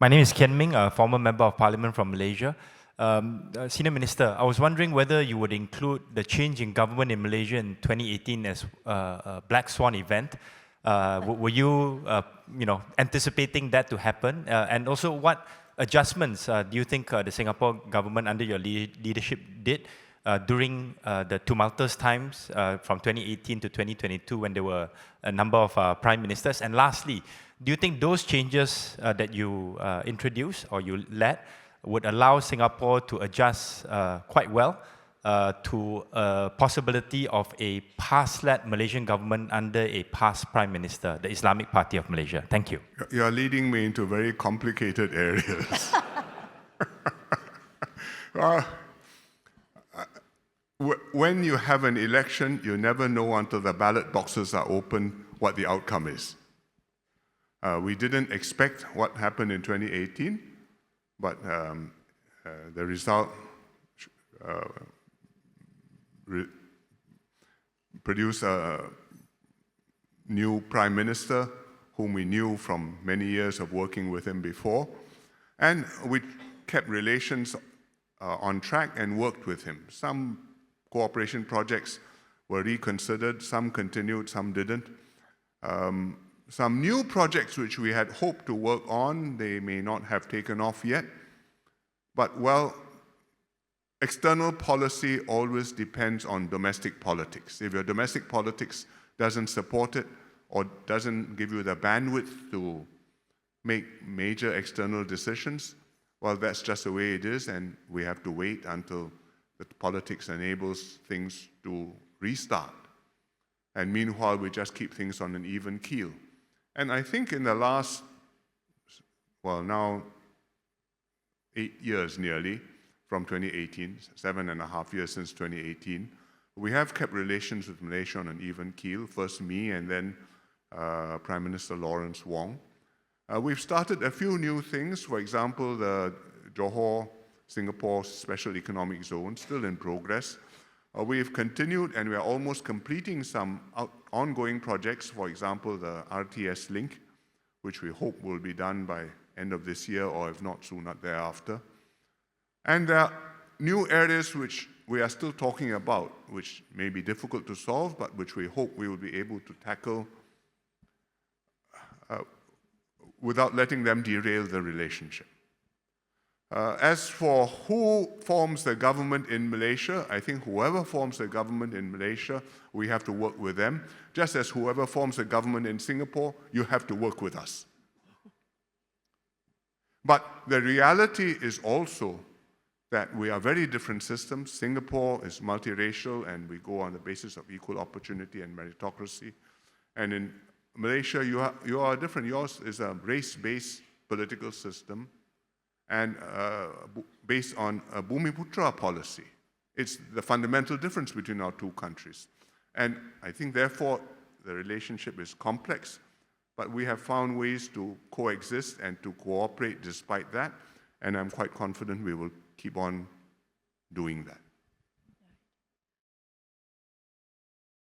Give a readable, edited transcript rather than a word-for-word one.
My name is Kian Ming, a former Member of Parliament from Malaysia. Senior Minister, I was wondering whether you would include the change in government in Malaysia in 2018 as a Black Swan event. Were you, anticipating that to happen? And also, what adjustments do you think the Singapore government under your leadership did during the tumultuous times from 2018 to 2022 when there were a number of prime ministers? And lastly, do you think those changes that you introduced or you led would allow Singapore to adjust quite well to a possibility of a PAS-led Malaysian government under a PAS Prime Minister, the Islamic Party of Malaysia? Thank you. You're leading me into very complicated areas. When you have an election, you never know until the ballot boxes are open what the outcome is. We didn't expect what happened in 2018, but the result produced a new Prime Minister whom we knew from many years of working with him before, and we kept relations on track and worked with him. Some cooperation projects were reconsidered, some continued, some didn't. Some new projects which we had hoped to work on, they may not have taken off yet. But, well, external policy always depends on domestic politics. If your domestic politics doesn't support it or doesn't give you the bandwidth to make major external decisions, well, that's just the way it is, and we have to wait until the politics enables things to restart. And meanwhile, we just keep things on an even keel. And I think in the last, well, now 8 years nearly, from 2018, 7.5 years since 2018, we have kept relations with Malaysia on an even keel, first me and then Prime Minister Lawrence Wong. We've started a few new things, for example, the Johor-Singapore Special Economic Zone, still in progress. We've continued and we are almost completing some ongoing projects, for example, the RTS link, which we hope will be done by end of this year or if not sooner thereafter. And there are new areas which we are still talking about, which may be difficult to solve, but which we hope we will be able to tackle without letting them derail the relationship. As for who forms the government in Malaysia, I think whoever forms the government in Malaysia, we have to work with them. Just as whoever forms the government in Singapore, you have to work with us. But the reality is also that we are very different systems. Singapore is multiracial and we go on the basis of equal opportunity and meritocracy. And in Malaysia, you are different. Yours is a race-based political system and based on a Bumiputra policy. It's the fundamental difference between our two countries. And I think, therefore, the relationship is complex, but we have found ways to coexist and to cooperate despite that, and I'm quite confident we will keep on doing that.